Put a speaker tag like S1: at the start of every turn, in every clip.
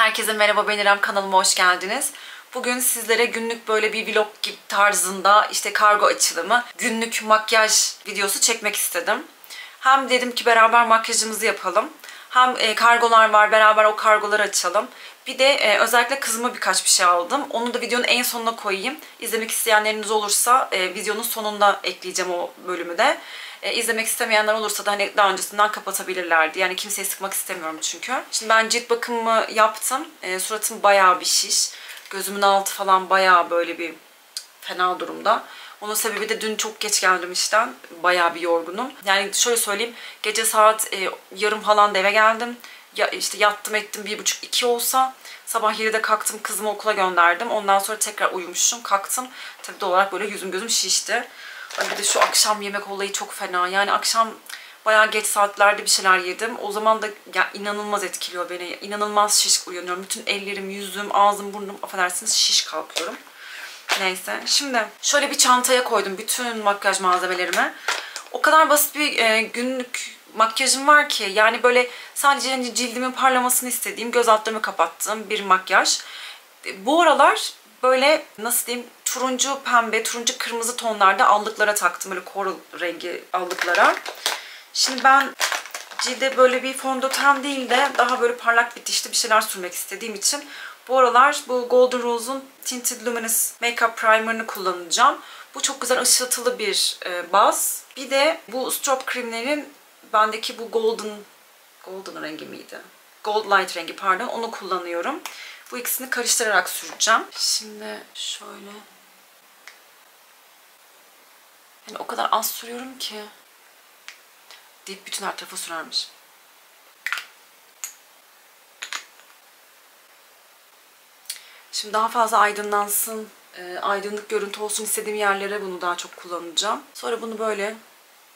S1: Herkese merhaba, ben İrem, kanalıma hoş geldiniz. Bugün sizlere günlük böyle bir vlog gibi tarzında işte kargo açılımı, günlük makyaj videosu çekmek istedim. Hem dedim ki beraber makyajımızı yapalım. Hem kargolar var, beraber o kargoları açalım. Bir de özellikle kızıma birkaç bir şey aldım. Onu da videonun en sonuna koyayım. İzlemek isteyenleriniz olursa videonun sonunda ekleyeceğim o bölümü de. İzlemek istemeyenler olursa da hani daha öncesinden kapatabilirlerdi. Yani kimseyi sıkmak istemiyorum çünkü. Şimdi ben cilt bakımımı yaptım. Suratım bayağı bir şiş. Gözümün altı falan bayağı böyle bir fena durumda. Onun sebebi de dün çok geç geldim işten. Bayağı bir yorgunum. Yani şöyle söyleyeyim. Gece saat yarım falan da eve geldim. Ya işte yattım ettim 1.30-2 olsa. Sabah 7'de kalktım, kızımı okula gönderdim. Ondan sonra tekrar uyumuşum, kalktım. Tabii doğal olarak böyle yüzüm gözüm şişti. Bir de şu akşam yemek olayı çok fena. Yani akşam bayağı geç saatlerde bir şeyler yedim. O zaman da ya, inanılmaz etkiliyor beni. İnanılmaz şiş uyanıyorum. Bütün ellerim, yüzüm, ağzım, burnum, affedersiniz, şiş kalkıyorum. Neyse. Şimdi şöyle bir çantaya koydum bütün makyaj malzemelerimi. O kadar basit bir günlük makyajım var ki. Yani böyle sadece hani cildimin parlamasını istediğim, göz altlarımı kapattığım bir makyaj. Bu aralar böyle nasıl diyeyim, turuncu pembe, turuncu kırmızı tonlarda allıklara taktım. Böyle coral rengi allıklara. Şimdi ben cilde böyle bir fondöten değil de daha böyle parlak bitişli bir şeyler sürmek istediğim için bu aralar bu Golden Rose'un Tinted Luminous Makeup Primer'ını kullanacağım. Bu çok güzel ışıltılı bir baz. Bir de bu Strobe kremlerin bendeki bu golden rengi miydi? Gold Light rengi, pardon, onu kullanıyorum. Bu ikisini karıştırarak süreceğim. Şimdi şöyle. Yani o kadar az sürüyorum ki. Deyip bütün her tarafa sürermiş. Şimdi daha fazla aydınlansın, aydınlık görüntü olsun istediğim yerlere bunu daha çok kullanacağım. Sonra bunu böyle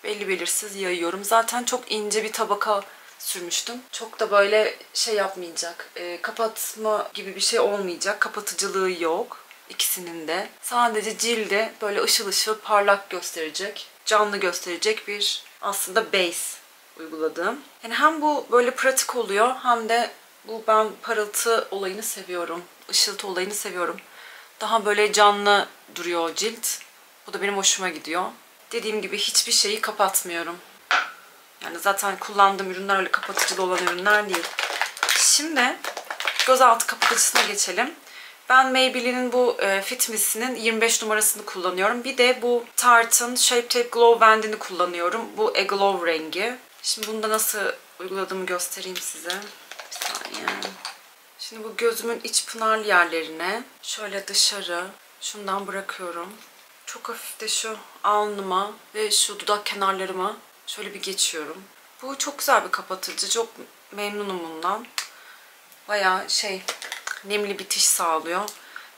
S1: belli belirsiz yayıyorum. Zaten çok ince bir tabaka sürmüştüm. Çok da böyle şey yapmayacak, kapatma gibi bir şey olmayacak. Kapatıcılığı yok ikisinin de. Sadece cilde böyle ışıl ışıl parlak gösterecek, canlı gösterecek bir aslında base uyguladığım. Yani hem bu böyle pratik oluyor hem de bu, ben parıltı olayını seviyorum. Işıltı olayını seviyorum. Daha böyle canlı duruyor cilt. Bu da benim hoşuma gidiyor. Dediğim gibi hiçbir şeyi kapatmıyorum. Yani zaten kullandığım ürünler öyle kapatıcılı olan ürünler değil. Şimdi gözaltı kapatıcısına geçelim. Ben Maybelline'in bu Fit Mi'sinin 25 numarasını kullanıyorum. Bir de bu Tarte'ın Shape Tape Glow Band'ini kullanıyorum. Bu A Glow rengi. Şimdi bunu da nasıl uyguladığımı göstereyim size. Bir saniye. Şimdi bu gözümün iç pınarlı yerlerine şöyle dışarı şundan bırakıyorum. Çok hafif de şu alnıma ve şu dudak kenarlarıma şöyle bir geçiyorum. Bu çok güzel bir kapatıcı. Çok memnunum bundan. Bayağı nemli bitiş sağlıyor.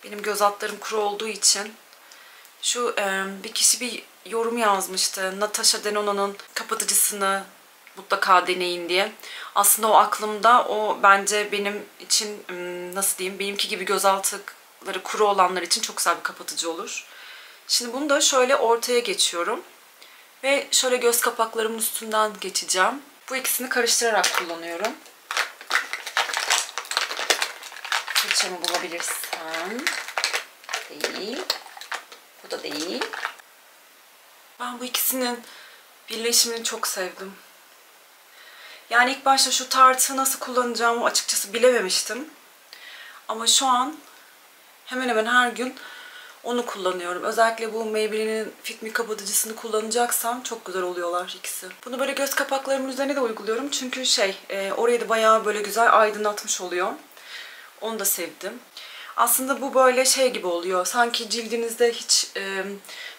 S1: Benim göz altlarım kuru olduğu için şu bir kişi bir yorum yazmıştı. Natasha Denona'nın kapatıcısını mutlaka deneyin diye. Aslında o aklımda, o bence benim için nasıl diyeyim, benimki gibi gözaltıları kuru olanlar için çok güzel bir kapatıcı olur. Şimdi bunu da şöyle ortaya geçiyorum. Ve şöyle göz kapaklarımın üstünden geçeceğim. Bu ikisini karıştırarak kullanıyorum. Fırçamı bulabilirsem. Değil. Bu da değil. Ben bu ikisinin birleşimini çok sevdim. Yani ilk başta şu Tarte'ı nasıl kullanacağımı açıkçası bilememiştim. Ama şu an hemen hemen her gün onu kullanıyorum. Özellikle bu Maybelline'in Fit Me kapatıcısını kullanacaksam çok güzel oluyorlar ikisi. Bunu böyle göz kapaklarımın üzerine de uyguluyorum. Çünkü orayı da bayağı böyle güzel aydınlatmış oluyor. Onu da sevdim. Aslında bu böyle gibi oluyor. Sanki cildinizde hiç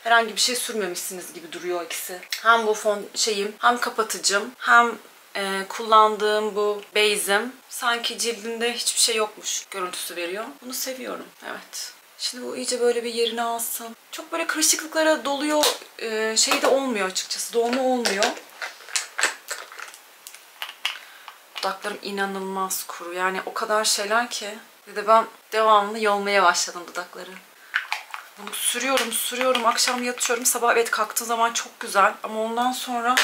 S1: herhangi bir şey sürmemişsiniz gibi duruyor ikisi. Hem bu fon hem kapatıcım, hem kullandığım bu base'im sanki cildinde hiçbir şey yokmuş görüntüsü veriyor. Bunu seviyorum. Evet. Şimdi bu iyice böyle bir yerini alsın. Çok böyle kırışıklıklara doluyor, de olmuyor açıkçası. Dolma olmuyor. Dudaklarım inanılmaz kuru. Yani o kadar şeyler ki. Bir de ben devamlı yolmaya başladım dudakları. Bunu sürüyorum. Akşam yatıyorum. Sabah evet kalktığım zaman çok güzel. Ama ondan sonra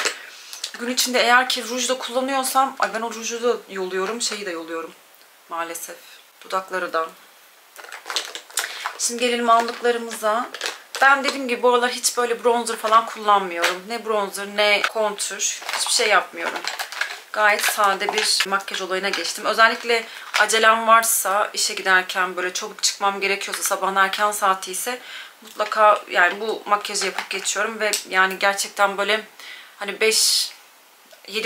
S1: gün içinde eğer ki ruj da kullanıyorsam, ben o ruju da yoluyorum, de yoluyorum maalesef. Dudakları da. Şimdi gelelim aldıklarımıza. Ben dediğim gibi bu aralar hiç böyle bronzer falan kullanmıyorum. Ne bronzer ne kontür. Hiçbir şey yapmıyorum. Gayet sade bir makyaj olayına geçtim. Özellikle acelem varsa, işe giderken böyle çabuk çıkmam gerekiyorsa, sabahın erken saati ise mutlaka yani bu makyajı yapıp geçiyorum ve yani gerçekten böyle hani 5-7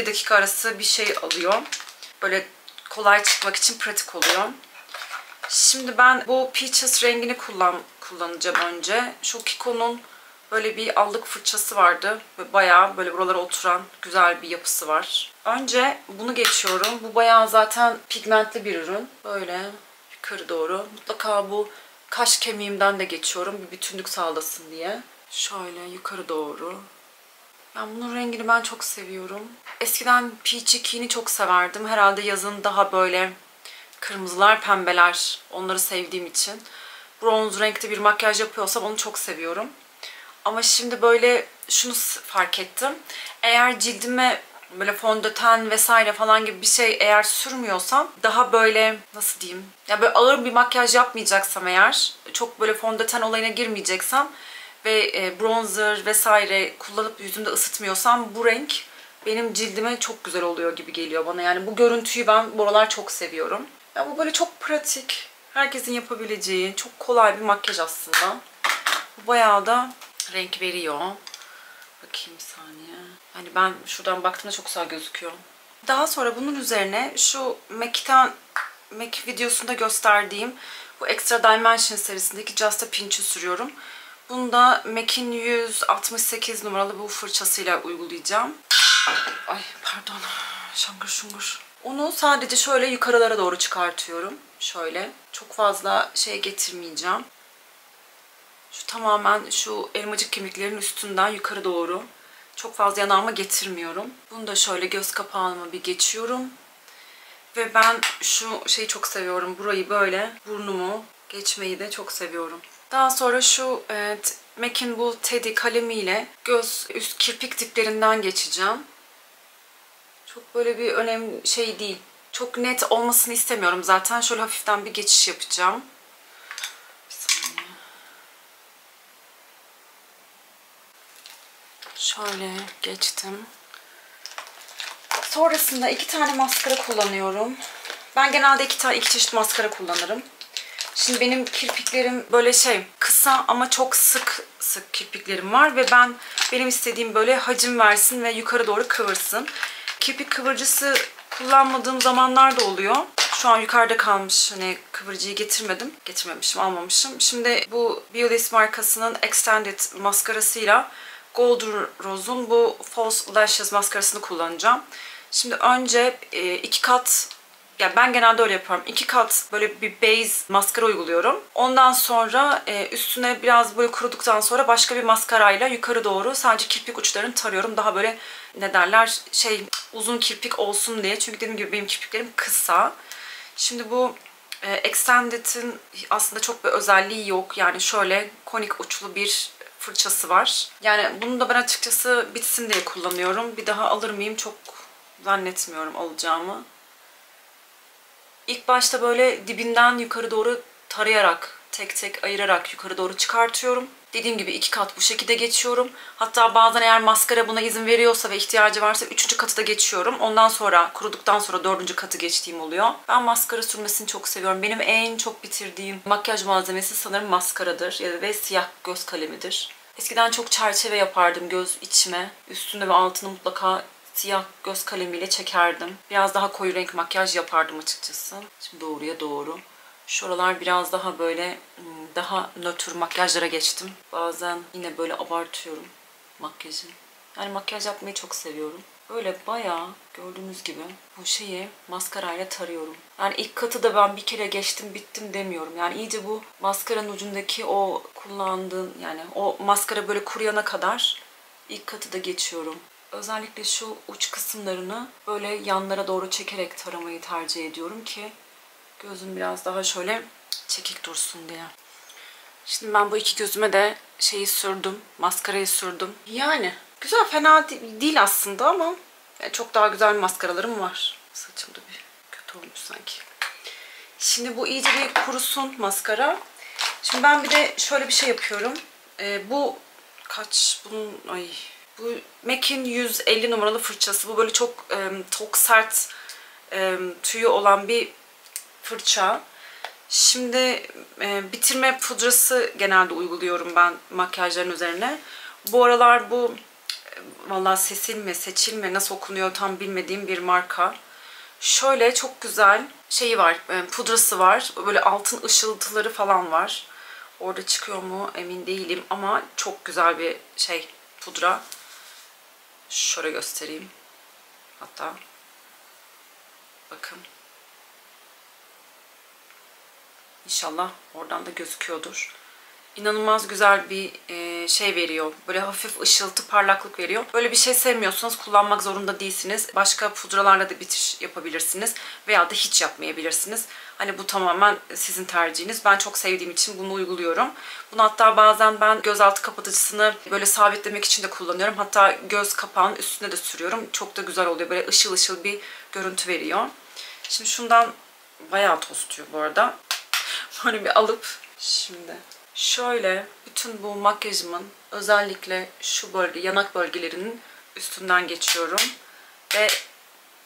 S1: dakika arası bir şey alıyor. Böyle kolay çıkmak için pratik oluyor. Şimdi ben bu Peaches rengini kullanacağım önce. Şu Kiko'nun böyle bir allık fırçası vardı. Bayağı böyle buralara oturan güzel bir yapısı var. Önce bunu geçiyorum. Bu bayağı zaten pigmentli bir ürün. Böyle yukarı doğru. Mutlaka bu kaş kemiğimden de geçiyorum. Bir bütünlük sağlasın diye. Şöyle yukarı doğru. Yani bunun rengini ben çok seviyorum. Eskiden Peachy Keen'i çok severdim. Herhalde yazın daha böyle kırmızılar, pembeler onları sevdiğim için. Bronz renkte bir makyaj yapıyorsam onu çok seviyorum. Ama şimdi böyle şunu fark ettim. Eğer cildime böyle fondöten vesaire falan gibi bir şey eğer sürmüyorsam daha böyle nasıl diyeyim? Ya böyle ağır bir makyaj yapmayacaksam eğer, çok böyle fondöten olayına girmeyeceksem ve bronzer vesaire kullanıp yüzümde ısıtmıyorsam bu renk benim cildime çok güzel oluyor gibi geliyor bana. Yani bu görüntüyü ben bu aralar çok seviyorum. Ya bu böyle çok pratik, herkesin yapabileceği çok kolay bir makyaj aslında. Bu bayağı da renk veriyor. Bakayım bir saniye. Yani ben şuradan baktığımda çok güzel gözüküyor. Daha sonra bunun üzerine şu MAC videosunda gösterdiğim bu Extra Dimension serisindeki Just a Pinch'i sürüyorum. Bunu da MAC'in 168 numaralı bu fırçasıyla uygulayacağım. Ay pardon. Şangır şungur. Onu sadece şöyle yukarılara doğru çıkartıyorum. Şöyle. Çok fazla şey getirmeyeceğim. Şu tamamen şu elmacık kemiklerin üstünden yukarı doğru. Çok fazla yanağıma getirmiyorum. Bunu da şöyle göz kapağıma bir geçiyorum. Ve ben şu şeyi çok seviyorum. Burayı böyle burnumu geçmeyi de çok seviyorum. Daha sonra şu MAC'in bu Teddy kalemiyle göz üst kirpik diplerinden geçeceğim. Çok böyle bir önemli şey değil. Çok net olmasını istemiyorum zaten. Şöyle hafiften bir geçiş yapacağım. Bir saniye. Şöyle geçtim. Sonrasında 2 tane maskara kullanıyorum. Ben genelde iki çeşit maskara kullanırım. Şimdi benim kirpiklerim böyle kısa ama çok sık kirpiklerim var ve benim istediğim böyle hacim versin ve yukarı doğru kıvırsın. Kirpik kıvırıcısı kullanmadığım zamanlar da oluyor. Şu an yukarıda kalmış. Hani kıvırıcıyı getirmemişim, almamışım. Şimdi bu Biolis markasının Extended maskarasıyla Golden Rose'un bu False Lashes maskarasını kullanacağım. Şimdi önce 2 kat, yani ben genelde öyle yapıyorum. 2 kat böyle bir base maskara uyguluyorum. Ondan sonra üstüne biraz böyle kuruduktan sonra başka bir maskarayla yukarı doğru sadece kirpik uçlarını tarıyorum. Daha böyle ne derler uzun kirpik olsun diye. Çünkü dediğim gibi benim kirpiklerim kısa. Şimdi bu Extended'in aslında çok bir özelliği yok. Yani şöyle konik uçlu bir fırçası var. Yani bunu da ben açıkçası bitsin diye kullanıyorum. Bir daha alır mıyım çok zannetmiyorum alacağımı. İlk başta böyle dibinden yukarı doğru tarayarak, tek tek ayırarak yukarı doğru çıkartıyorum. Dediğim gibi 2 kat bu şekilde geçiyorum. Hatta bazen eğer maskara buna izin veriyorsa ve ihtiyacı varsa 3. katı da geçiyorum. Ondan sonra kuruduktan sonra 4. katı geçtiğim oluyor. Ben maskara sürmesini çok seviyorum. Benim en çok bitirdiğim makyaj malzemesi sanırım maskaradır ve siyah göz kalemidir. Eskiden çok çerçeve yapardım göz içime. Üstünde ve altını mutlaka siyah göz kalemiyle çekerdim. Biraz daha koyu renk makyaj yapardım açıkçası. Şimdi doğruya doğru. Şuralar biraz daha böyle daha nötr makyajlara geçtim. Bazen yine böyle abartıyorum makyajı. Yani makyaj yapmayı çok seviyorum. Böyle bayağı gördüğünüz gibi bu şeyi maskarayla tarıyorum. Yani ilk katı da ben bir kere geçtim bittim demiyorum. Yani iyice bu maskaranın ucundaki o kullandığım yani o maskara böyle kuruyana kadar ilk katı da geçiyorum. Özellikle şu uç kısımlarını böyle yanlara doğru çekerek taramayı tercih ediyorum ki gözüm biraz daha şöyle çekik dursun diye. Şimdi ben bu iki gözüme de sürdüm, maskarayı sürdüm. Yani güzel, fena değil aslında ama çok daha güzel maskaralarım var. Saçım da bir kötü olmuş sanki. Şimdi bu iyice bir kurusun maskara. Şimdi ben bir de şöyle bir şey yapıyorum. Bu kaç? Bu MAC'in 150 numaralı fırçası. Bu böyle çok sert tüyü olan bir fırça. Şimdi bitirme pudrası genelde uyguluyorum ben makyajların üzerine. Bu aralar bu vallahi seçil mi nasıl okunuyor tam bilmediğim bir marka. Şöyle çok güzel şeyi var, pudrası var. Böyle altın ışıltıları falan var. Orada çıkıyor mu emin değilim ama çok güzel bir pudra. Şöyle göstereyim. Hatta bakın. İnşallah oradan da gözüküyordur. İnanılmaz güzel bir şey veriyor. Böyle hafif ışıltı, parlaklık veriyor. Böyle bir şey sevmiyorsanız kullanmak zorunda değilsiniz. Başka pudralarla da bitiş yapabilirsiniz. Veya da hiç yapmayabilirsiniz. Hani bu tamamen sizin tercihiniz. Ben çok sevdiğim için bunu uyguluyorum. Bunu hatta bazen ben gözaltı kapatıcısını böyle sabitlemek için de kullanıyorum. Hatta göz kapağının üstüne de sürüyorum. Çok da güzel oluyor. Böyle ışıl ışıl bir görüntü veriyor. Şimdi şundan bayağı toz tutuyor bu arada. Böyle bir alıp şimdi şöyle bütün bu makyajımın özellikle şu bölge, yanak bölgelerinin üstünden geçiyorum. Ve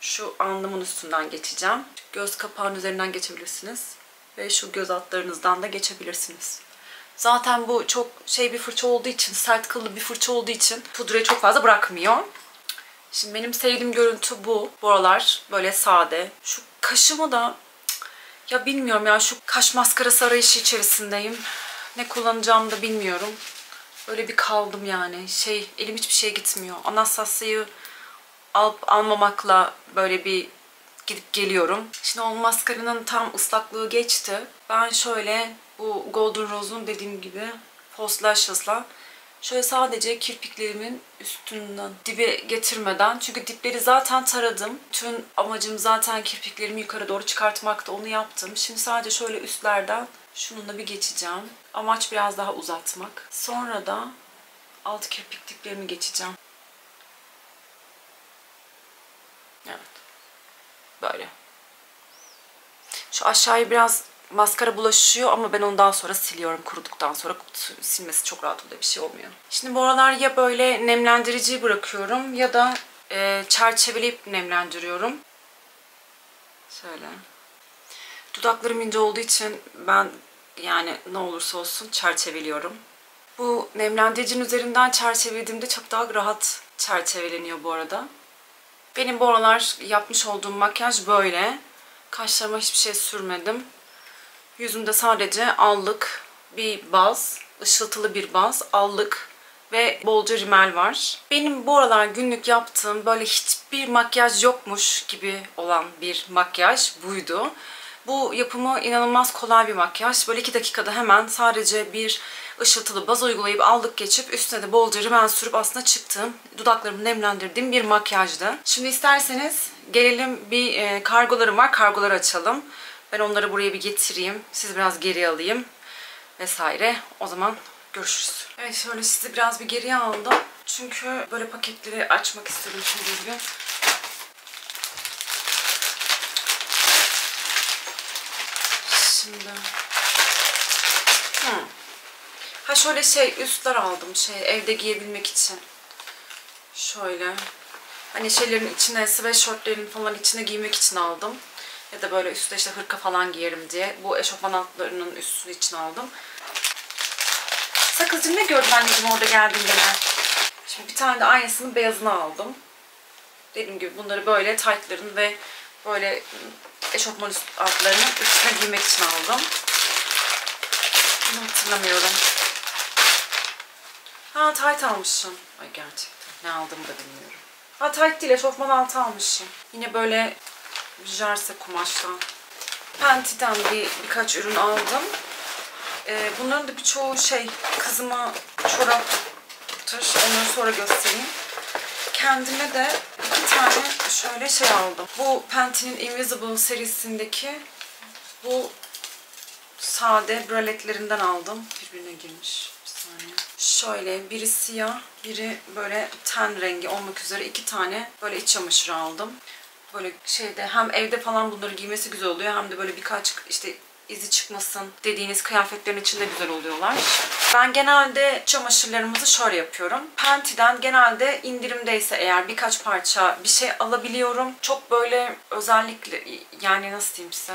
S1: şu alnımın üstünden geçeceğim. Göz kapağının üzerinden geçebilirsiniz. Ve şu göz altlarınızdan da geçebilirsiniz. Zaten bu çok bir fırça olduğu için, sert kıllı bir fırça olduğu için pudrayı çok fazla bırakmıyor. Şimdi benim sevdiğim görüntü bu. Bu aralar böyle sade. Şu kaşımı da ya bilmiyorum ya, şu kaş maskarası arayışı içerisindeyim. Ne kullanacağımı da bilmiyorum. Böyle bir kaldım yani. Elim hiçbir şeye gitmiyor. Anastasia'yı alıp almamakla böyle bir gidip geliyorum. Şimdi o maskaranın tam ıslaklığı geçti. Ben şöyle bu Golden Rose'un dediğim gibi False Lashes'la şöyle sadece kirpiklerimin üstünden dibe getirmeden, çünkü dipleri zaten taradım. Tüm amacım zaten kirpiklerimi yukarı doğru çıkartmakta, onu yaptım. Şimdi sadece şöyle üstlerden şununla bir geçeceğim. Amaç biraz daha uzatmak. Sonra da alt kirpik diplerimi geçeceğim. Evet. Böyle. Şu aşağıya biraz maskara bulaşıyor ama ben onu daha sonra siliyorum. Kuruduktan sonra silmesi çok rahat oluyor. Bir şey olmuyor. Şimdi bu aralar ya böyle nemlendirici bırakıyorum ya da çerçeveleyip nemlendiriyorum. Şöyle. Dudaklarım ince olduğu için ben yani ne olursa olsun çerçeveliyorum. Bu nemlendiricinin üzerinden çerçevelediğimde çok daha rahat çerçeveleniyor bu arada. Benim bu aralar yapmış olduğum makyaj böyle. Kaşlarıma hiçbir şey sürmedim. Yüzümde sadece allık, bir baz, ışıltılı bir baz, allık ve bolca rimel var. Benim bu aralar günlük yaptığım böyle hiçbir makyaj yokmuş gibi olan bir makyaj buydu. Bu yapımı inanılmaz kolay bir makyaj. Böyle 2 dakikada hemen sadece bir ışıltılı baz uygulayıp allık geçip üstüne de bolca rimel sürüp aslında çıktığım, dudaklarımı nemlendirdiğim bir makyajdı. Şimdi isterseniz gelelim, bir kargolarım var. Kargoları açalım. Ben onları buraya bir getireyim. Sizi biraz geri alayım vesaire. O zaman görüşürüz. Evet, şöyle sizi biraz bir geriye aldım. Çünkü böyle paketleri açmak istedim şimdi bugün. Şimdi ha şöyle üstler aldım evde giyebilmek için. Şöyle hani şeylerin içine, sweatshirtlerin falan içine giymek için aldım. Ya da böyle üstte hırka falan giyerim diye. Bu eşofman altlarının üstü için aldım. Sakızcığım, ne gördün anneciğim orada geldiğinde ben? Şimdi bir tane de aynısının beyazını aldım. Dediğim gibi bunları böyle taytların ve böyle eşofman altlarının üstüne giymek için aldım. Bunu hatırlamıyorum. Ha, tayt almışım. Ay gerçekten ne aldığımı da bilmiyorum. Ha, tayt değil, eşofman altı almışım. Yine böyle jersey kumaştan. Penti'den birkaç ürün aldım. Bunların da birçoğu kızıma çoraptır. Onları sonra göstereyim. Kendime de 2 tane şöyle aldım. Bu Penti'nin Invisible serisindeki bu sade braletlerinden aldım. Birbirine girmiş. Bir saniye. Şöyle biri siyah, biri böyle ten rengi olmak üzere 2 tane böyle iç çamaşırı aldım. Böyle şeyde hem evde falan bunları giymesi güzel oluyor hem de böyle birkaç işte izi çıkmasın dediğiniz kıyafetlerin içinde güzel oluyorlar. Ben genelde çamaşırlarımızı şöyle yapıyorum. Penti'den genelde indirimdeyse eğer birkaç parça bir şey alabiliyorum. Çok böyle özellikle yani nasıl diyeyim size?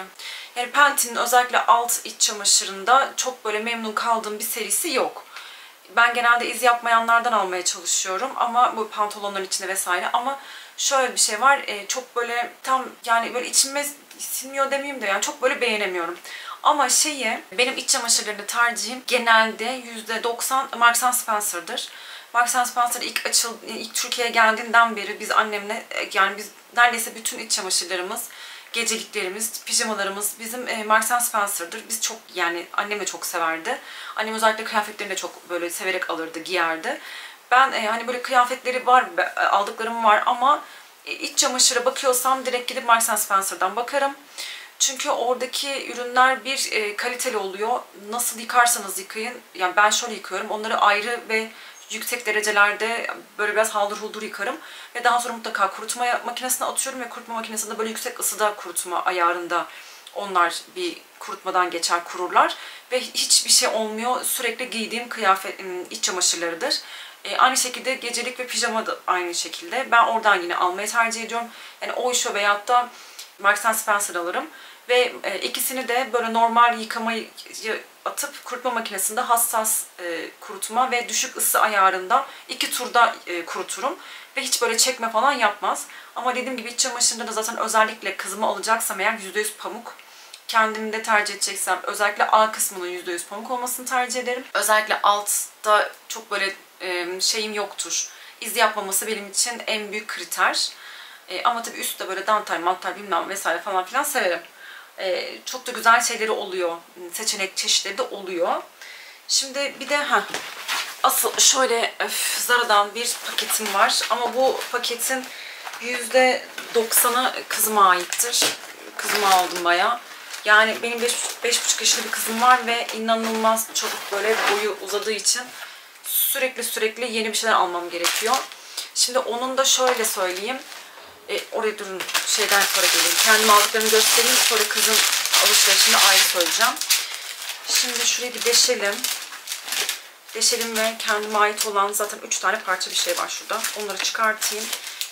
S1: Yani Penti'nin özellikle alt iç çamaşırında çok böyle memnun kaldığım bir serisi yok. Ben genelde iz yapmayanlardan almaya çalışıyorum ama bu pantolonların içinde vesaire. Ama şöyle bir şey var, çok böyle tam yani böyle içime sinmiyor demeyeyim de yani çok böyle beğenemiyorum. Ama benim iç çamaşırlarında tercihim genelde %90 Marks and Spencer'dır. Marks and Spencer ilk Türkiye'ye geldiğinden beri biz annemle yani biz neredeyse bütün iç çamaşırlarımız, geceliklerimiz, pijamalarımız bizim Marks and Spencer'dır. Biz çok yani annem de çok severdi. Annem özellikle kıyafetlerini de çok böyle severek alırdı, giyerdi. Ben hani böyle kıyafetleri var, aldıklarım var ama iç çamaşıra bakıyorsam direkt gidip Marks and Spencer'dan bakarım. Çünkü oradaki ürünler kaliteli oluyor. Nasıl yıkarsanız yıkayın. Yani ben şöyle yıkıyorum. Onları ayrı ve yüksek derecelerde böyle biraz haldır huldur yıkarım. Ve daha sonra mutlaka kurutma makinesine atıyorum ve kurutma makinesinde böyle yüksek ısıda kurutma ayarında onlar bir kurutmadan geçer, kururlar. Ve hiçbir şey olmuyor. Sürekli giydiğim iç çamaşırlarıdır. Aynı şekilde gecelik ve pijama da aynı şekilde. Ben oradan yine almayı tercih ediyorum. Yani Oysho veyahut da Marks and Spencer alırım. Ve ikisini de böyle normal yıkamayı atıp kurutma makinesinde hassas kurutma ve düşük ısı ayarında 2 turda kuruturum. Ve hiç böyle çekme falan yapmaz. Ama dediğim gibi iç çamaşırında da zaten özellikle kızımı alacaksam eğer %100 pamuk. Kendimi de tercih edeceksem özellikle A kısmının %100 pamuk olmasını tercih ederim. Özellikle altta çok böyle şeyim yoktur. İz yapmaması benim için en büyük kriter. Ama tabii üstte böyle dantel, mantel bilmem vesaire falan filan severim. Çok da güzel şeyleri oluyor. Seçenek çeşitleri de oluyor. Şimdi bir de asıl şöyle Zara'dan bir paketim var. Ama bu paketin %90'ı kızıma aittir. Kızıma aldım bayağı. Yani benim 5,5 yaşında bir kızım var ve inanılmaz çabuk böyle boyu uzadığı için sürekli yeni bir şeyler almam gerekiyor. Şimdi onun da şöyle söyleyeyim. Oraya durun, şeyden sonra geleyim. Kendim aldıklarımı göstereyim. Sonra kızın alışverişini ayrı söyleyeceğim. Şimdi şurayı bir deşelim. Deşelim ve kendime ait olan zaten 3 tane parça bir şey var şurada. Onları çıkartayım.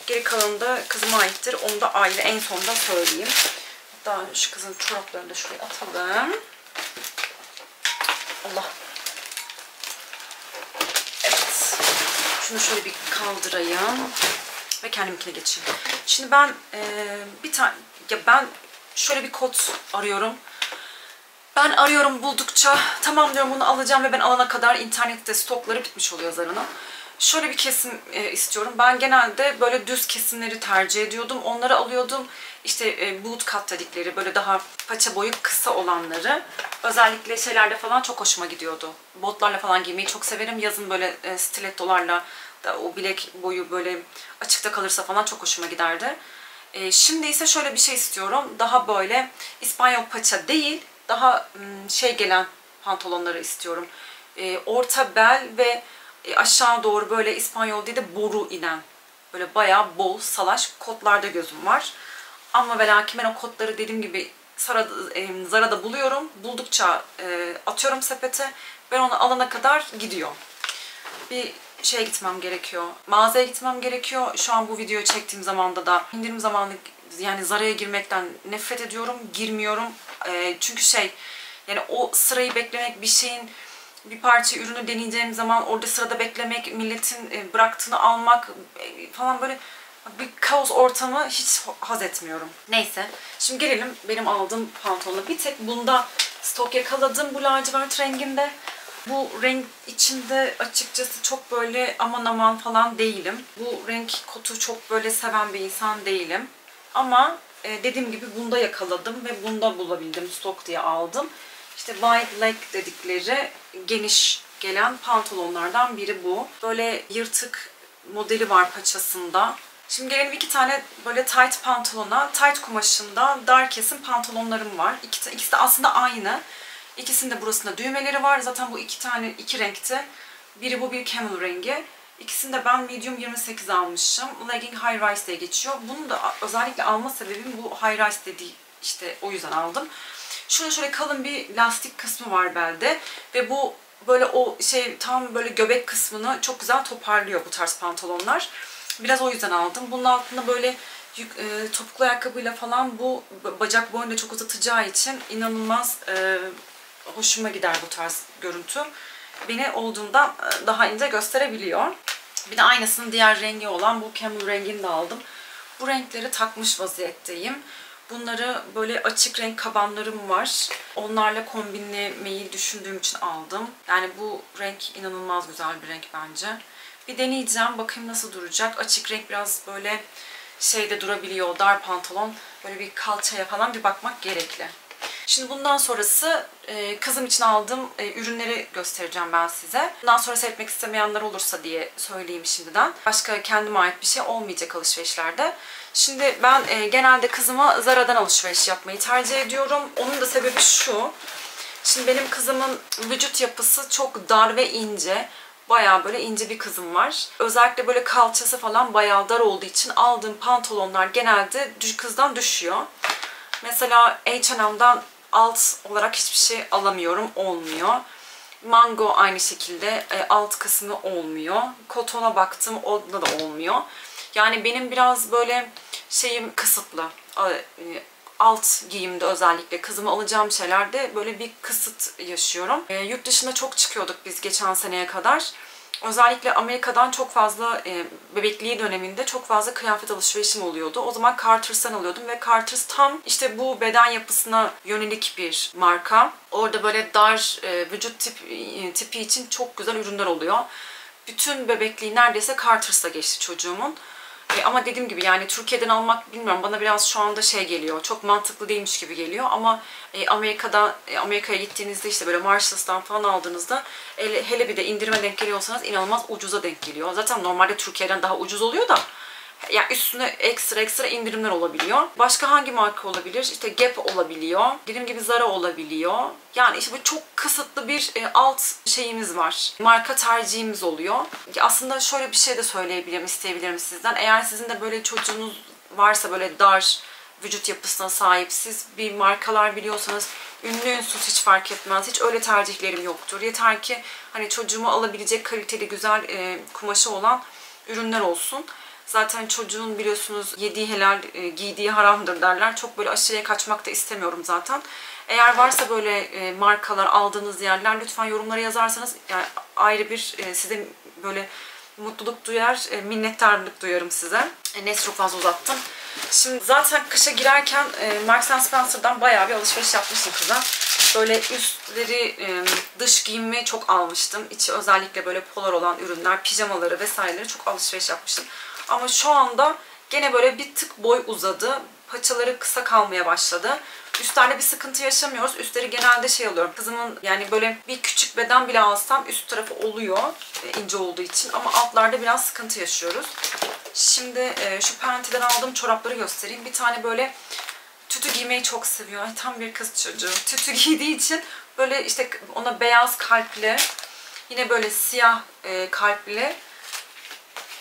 S1: Geri kalanı da kızıma aittir. Onu da ayrı en sonunda söyleyeyim. Hatta şu kızın çoraplarını da şuraya atalım. Allah. Evet. Şunu şöyle bir kaldırayım. Ve kendimkine geçeyim. Şimdi ben ben şöyle bir kot arıyorum. Ben arıyorum buldukça tamam diyorum bunu alacağım ve ben alana kadar internette stokları bitmiş oluyor Zara'nın. Şöyle bir kesim istiyorum. Ben genelde böyle düz kesimleri tercih ediyordum. Onları alıyordum. İşte boot cut dedikleri böyle daha paça boyu kısa olanları. Özellikle şeylerde falan çok hoşuma gidiyordu. Botlarla falan giymeyi çok severim. Yazın böyle stilettolarla da o bilek boyu böyle açıkta kalırsa falan çok hoşuma giderdi. Şimdi ise şöyle bir şey istiyorum. Daha böyle İspanyol paça değil, daha gelen pantolonları istiyorum. Orta bel ve aşağı doğru böyle İspanyol değil de boru inen, böyle bayağı bol salaş kotlarda gözüm var. Ama ve lakin ben o kotları dediğim gibi Zara'da buluyorum. Buldukça atıyorum sepete. Ben onu alana kadar gidiyor. Bir gitmem gerekiyor. Mağazaya gitmem gerekiyor. Şu an bu videoyu çektiğim zamanda da indirim zamanı yani Zara'ya girmekten nefret ediyorum. Girmiyorum. Çünkü yani o sırayı beklemek, bir parça ürünü deneyeceğim zaman orada sırada beklemek, milletin bıraktığını almak falan böyle bir kaos ortamı hiç haz etmiyorum. Neyse. Şimdi gelelim benim aldığım pantolona. Bir tek bunda stok yakaladım bu lacivert renginde. Bu renk içinde açıkçası çok böyle aman aman falan değilim. Bu renk kotu çok böyle seven bir insan değilim. Ama dediğim gibi bunda yakaladım ve bunda bulabildim. Stok diye aldım. İşte wide leg dedikleri geniş gelen pantolonlardan biri bu. Böyle yırtık modeli var paçasında. Şimdi gelelim 2 tane böyle tight pantolona. Tight kumaşında dar kesim pantolonlarım var. İkisi de aslında aynı. İkisinin de burasında düğmeleri var. Zaten bu iki renkte. Biri bu bir camel rengi. İkisini de ben medium 28 almışım. Legging high rise diye geçiyor. Bunu da özellikle alma sebebim bu high rise dediği, işte o yüzden aldım. Şurada şöyle kalın bir lastik kısmı var belde ve bu böyle o şey tam böyle göbek kısmını çok güzel toparlıyor bu tarz pantolonlar. Biraz o yüzden aldım. Bunun altında böyle topuklu ayakkabıyla falan bu bacak boyunu da çok uzatacağı için inanılmaz hoşuma gider bu tarz görüntü. Beni olduğundan daha ince gösterebiliyor. Bir de aynısının diğer rengi olan bu camel rengini de aldım. Bu renkleri takmış vaziyetteyim. Bunları böyle açık renk kabanlarım var. Onlarla kombinlemeyi düşündüğüm için aldım. Yani bu renk inanılmaz güzel bir renk bence. Bir deneyeceğim. Bakayım nasıl duracak. Açık renk biraz böyle şeyde durabiliyor. Dar pantolon. Böyle bir kalçaya falan bir bakmak gerekli. Şimdi bundan sonrası kızım için aldığım ürünleri göstereceğim ben size. Bundan sonra seyretmek istemeyenler olursa diye söyleyeyim şimdiden. Başka kendime ait bir şey olmayacak alışverişlerde. Şimdi ben genelde kızıma Zara'dan alışveriş yapmayı tercih ediyorum. Onun da sebebi şu. Şimdi benim kızımın vücut yapısı çok dar ve ince. Bayağı böyle ince bir kızım var. Özellikle böyle kalçası falan bayağı dar olduğu için aldığım pantolonlar genelde kızdan düşüyor. Mesela H&M'dan alt olarak hiçbir şey alamıyorum, olmuyor. Mango aynı şekilde alt kısmı olmuyor. Kotona baktım, onda da olmuyor. Yani benim biraz böyle şeyim kısıtlı. Alt giyimde özellikle kızıma alacağım şeylerde böyle bir kısıt yaşıyorum. Yurt dışında çok çıkıyorduk biz geçen seneye kadar. Özellikle Amerika'dan çok fazla bebekliği döneminde çok fazla kıyafet alışverişim oluyordu. O zaman Carter's'tan alıyordum ve Carter's tam işte bu beden yapısına yönelik bir marka. Orada böyle dar vücut tipi için çok güzel ürünler oluyor. Bütün bebekliği neredeyse Carter's'ta geçti çocuğumun. Ama dediğim gibi yani Türkiye'den almak bilmiyorum bana biraz şu anda şey geliyor. Çok mantıklı değilmiş gibi geliyor ama Amerika'ya gittiğinizde işte böyle Marshalls'tan falan aldığınızda hele bir de indirime denk geliyorsanız inanılmaz ucuza denk geliyor. Zaten normalde Türkiye'den daha ucuz oluyor da yani üstüne ekstra indirimler olabiliyor. Başka hangi marka olabilir? İşte Gap olabiliyor. Dediğim gibi Zara olabiliyor. Yani işte böyle çok kısıtlı bir alt şeyimiz var. Marka tercihimiz oluyor. Aslında şöyle bir şey de söyleyebilirim, isteyebilirim sizden. Eğer sizin de böyle çocuğunuz varsa böyle dar vücut yapısına sahip, siz bir markalar biliyorsanız ünlü ünsüz hiç fark etmez. Hiç öyle tercihlerim yoktur. Yeter ki hani çocuğumu alabilecek kaliteli, güzel kumaşı olan ürünler olsun. Zaten çocuğun biliyorsunuz yediği helal, giydiği haramdır derler. Çok böyle aşırıya kaçmak da istemiyorum zaten. Eğer varsa böyle markalar aldığınız yerler lütfen yorumlara yazarsanız yani ayrı bir size böyle mutluluk duyar, minnettarlık duyarım size. Neyse çok fazla uzattım. Şimdi zaten kışa girerken Marks & Spencer'dan bayağı bir alışveriş yapmıştım kıza. Böyle üstleri, dış giyimi çok almıştım. İçi özellikle böyle polar olan ürünler, pijamaları vesaireleri çok alışveriş yapmıştım. Ama şu anda gene böyle bir tık boy uzadı. Paçaları kısa kalmaya başladı. Üstlerde bir sıkıntı yaşamıyoruz. Üstleri genelde şey alıyorum. Kızımın yani böyle bir küçük beden bile alsam üst tarafı oluyor ince olduğu için. Ama altlarda biraz sıkıntı yaşıyoruz. Şimdi şu Penti'den aldığım çorapları göstereyim. Bir tane böyle tütü giymeyi çok seviyor. Ay, tam bir kız çocuğu. Tütü giydiği için böyle işte ona beyaz kalpli, yine böyle siyah kalpli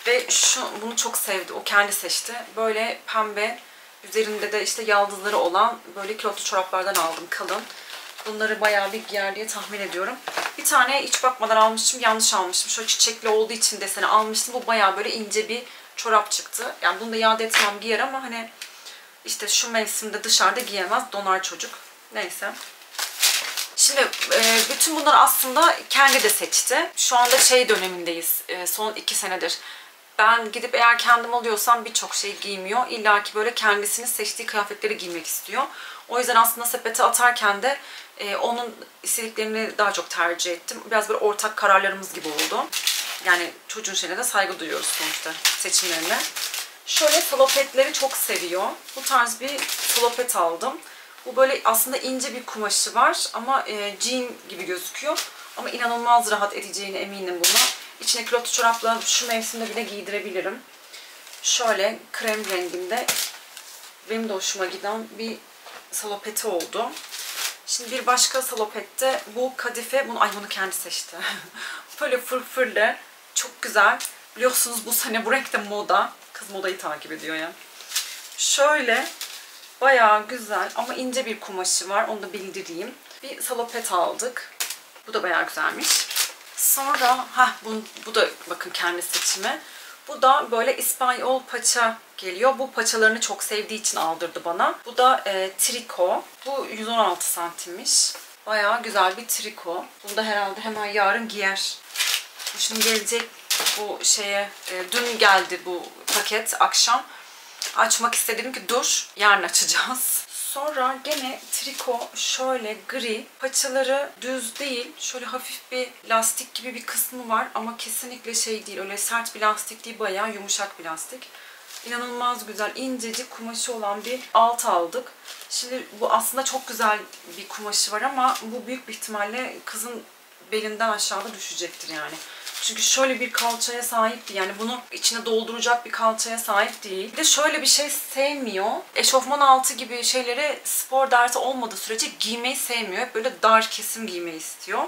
S1: ve bunu çok sevdi. O kendi seçti. Böyle pembe, üzerinde de işte yaldızları olan böyle kilotlu çoraplardan aldım, kalın. Bunları bayağı bir giyer diye tahmin ediyorum. Bir tane hiç bakmadan almıştım, yanlış almıştım. Şöyle çiçekli olduğu için deseni almıştım. Bu bayağı böyle ince bir çorap çıktı. Yani bunu da iade etmem, giyer ama hani işte şu mevsimde dışarıda giyemez, donar çocuk. Neyse. Şimdi bütün bunları aslında kendi de seçti. Şu anda şey dönemindeyiz, son 2 senedir. Ben gidip eğer kendim alıyorsam birçok şey giymiyor. İlla ki böyle kendisinin seçtiği kıyafetleri giymek istiyor. O yüzden aslında sepete atarken de onun istediklerini daha çok tercih ettim. Biraz böyle ortak kararlarımız gibi oldu. Yani çocuğun şeyine de saygı duyuyoruz sonuçta, seçimlerine. Şöyle salopetleri çok seviyor. Bu tarz bir salopet aldım. Bu böyle aslında ince bir kumaşı var ama jean gibi gözüküyor. Ama inanılmaz rahat edeceğine eminim buna. İçine kilotlu çorapla şu mevsimde bile giydirebilirim. Şöyle krem renginde benim de hoşuma giden bir salopeti oldu. Şimdi bir başka salopette bu kadife. Bunu kendi seçti. Böyle fırfırlı. Çok güzel. Biliyorsunuz bu sene bu renkte moda. Kız modayı takip ediyor ya. Şöyle bayağı güzel ama ince bir kumaşı var. Onu da bildireyim. Bir salopet aldık. Bu da bayağı güzelmiş. Sonra bu da bakın kendi seçimi. Bu da böyle İspanyol paça geliyor. Bu paçalarını çok sevdiği için aldırdı bana. Bu da triko. Bu 116 santimmiş. Bayağı güzel bir triko. Bunu da herhalde hemen yarın giyer. Bu şimdi gelecek bu şeye. Dün geldi bu paket akşam. Açmak istedim ki dur. Yarın açacağız. Sonra gene triko şöyle gri. Paçaları düz değil. Şöyle hafif bir lastik gibi bir kısmı var. Ama kesinlikle şey değil. Öyle sert bir lastik değil. Bayağı yumuşak bir lastik. İnanılmaz güzel, incecik kumaşı olan bir alt aldık. Şimdi bu aslında çok güzel bir kumaşı var ama bu büyük bir ihtimalle kızın belinden aşağıda düşecektir yani. Çünkü şöyle bir kalçaya sahip değil. Yani bunu içine dolduracak bir kalçaya sahip değil. Bir de şöyle bir şey sevmiyor. Eşofman altı gibi şeyleri spor dersi olmadığı sürece giymeyi sevmiyor. Hep böyle dar kesim giymeyi istiyor.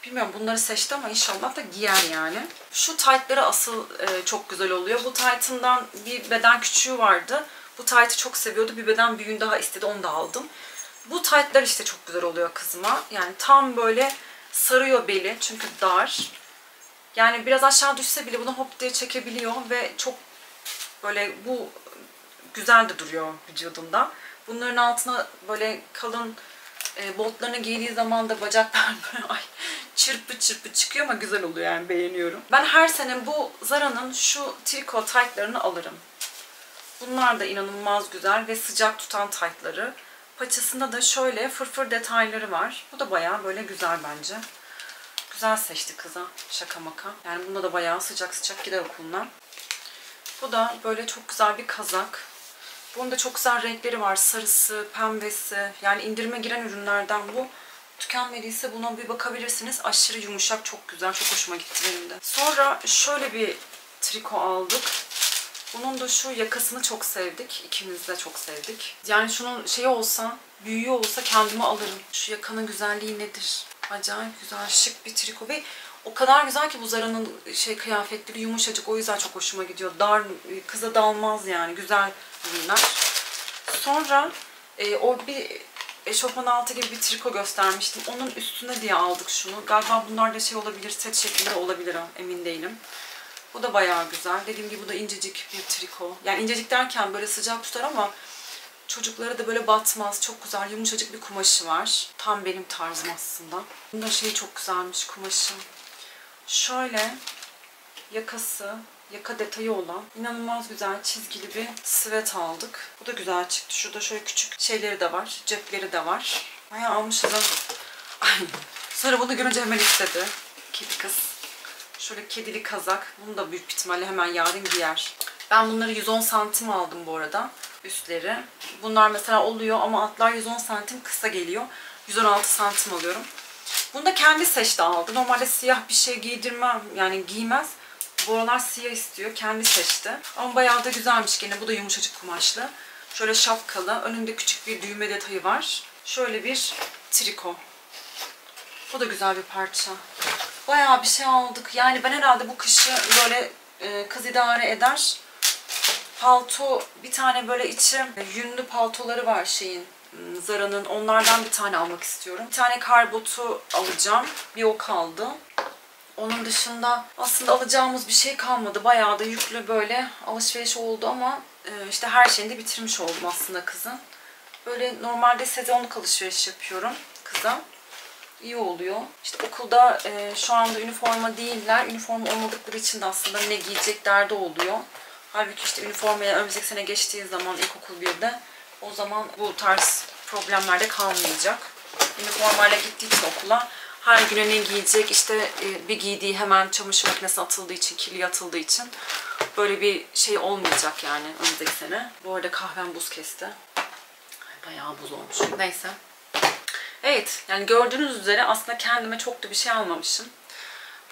S1: Bilmiyorum bunları seçti ama inşallah da giyer yani. Şu taytları asıl çok güzel oluyor. Bu taytından bir beden küçüğü vardı. Bu taytı çok seviyordu. Bir beden büyüğünü daha istedi. Onu da aldım. Bu taytlar işte çok güzel oluyor kızıma. Yani tam böyle sarıyor beli. Çünkü dar. Yani biraz aşağı düşse bile bunu hop diye çekebiliyor ve çok böyle bu güzel de duruyor vücudunda. Bunların altına böyle kalın botlarını giydiği zaman da bacaklar böyle çırpı çırpı çıkıyor ama güzel oluyor yani beğeniyorum. Ben her sene bu Zara'nın şu triko taytlarını alırım. Bunlar da inanılmaz güzel ve sıcak tutan taytları. Paçasında da şöyle fırfır detayları var. Bu da bayağı böyle güzel bence. Güzel seçti kıza. Şaka maka. Yani bunda da bayağı sıcak sıcak gider okuluna. Bu da böyle çok güzel bir kazak. Bunun da çok güzel renkleri var. Sarısı, pembesi. Yani indirime giren ürünlerden bu. Tükenmediyse buna bir bakabilirsiniz. Aşırı yumuşak, çok güzel. Çok hoşuma gitti benim de. Sonra şöyle bir triko aldık. Bunun da şu yakasını çok sevdik. İkimiz de çok sevdik. Yani şunun şeyi olsa, büyüğü olsa kendime alırım. Şu yakanın güzelliği nedir? Acayip güzel, şık bir triko ve o kadar güzel ki bu Zara'nın kıyafetleri yumuşacık. O yüzden çok hoşuma gidiyor. Dar, kıza dalmaz yani. Güzel ürünler. Sonra o bir eşofman altı gibi bir triko göstermiştim. Onun üstüne diye aldık şunu. Galiba bunlar da şey olabilir, set şeklinde olabilir ha. Emin değilim. Bu da bayağı güzel. Dediğim gibi bu da incecik bir triko. Yani incecik derken böyle sıcak tutar ama çocuklara da böyle batmaz. Çok güzel, yumuşacık bir kumaşı var. Tam benim tarzım aslında. Bunun da şeyi çok güzelmiş kumaşı. Şöyle yakası, yaka detayı olan inanılmaz güzel çizgili bir sivet aldık. Bu da güzel çıktı. Şurada şöyle küçük şeyleri de var. Cepleri de var. Bayağı almışız da. Sonra bunu görünce hemen istedi. Kedi kız. Şöyle kedili kazak. Bunu da büyük ihtimalle hemen yarın giyer. Ben bunları 110 santim aldım bu arada. Üstleri. Bunlar mesela oluyor ama altlar 110 santim kısa geliyor. 116 santim alıyorum. Bunu da kendi seçti aldı. Normalde siyah bir şey giydirmem yani giymez. Bu aralar siyah istiyor. Kendi seçti. Ama bayağı da güzelmiş gene. Bu da yumuşacık kumaşlı. Şöyle şapkalı. Önünde küçük bir düğme detayı var. Şöyle bir triko. Bu da güzel bir parça. Bayağı bir şey aldık. Yani ben herhalde bu kışı böyle kız idare eder. Palto bir tane böyle içi yünlü paltoları var şeyin. Zara'nın. Onlardan bir tane almak istiyorum. Bir tane kar botu alacağım. Bir o kaldı. Onun dışında aslında alacağımız bir şey kalmadı. Bayağı da yüklü böyle alışveriş oldu ama işte her şeyini de bitirmiş oldum aslında kızın. Böyle normalde sezonluk alışveriş yapıyorum kıza. İyi oluyor. İşte okulda şu anda üniforma değiller. Üniforma olmadıkları için de aslında ne giyecek derdi oluyor. Halbuki işte üniformaya önümüzdeki sene geçtiği zaman ilkokul 1'de o zaman bu tarz problemlerde kalmayacak. Üniformayla gittiği için okula her güne ne giyecek işte bir giydiği hemen çamaşır makinesine atıldığı için, kirliye atıldığı için böyle bir şey olmayacak yani önümüzdeki sene. Bu arada kahvem buz kesti. Bayağı buz olmuş. Neyse. Evet, yani gördüğünüz üzere aslında kendime çok da bir şey almamışım.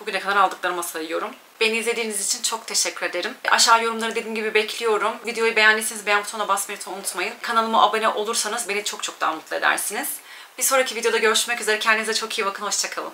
S1: Bugüne kadar aldıklarıma sayıyorum. Beni izlediğiniz için çok teşekkür ederim. Aşağı yorumları dediğim gibi bekliyorum. Videoyu beğendiyseniz beğen butonuna basmayı unutmayın. Kanalıma abone olursanız beni çok çok daha mutlu edersiniz. Bir sonraki videoda görüşmek üzere. Kendinize çok iyi bakın. Hoşça kalın.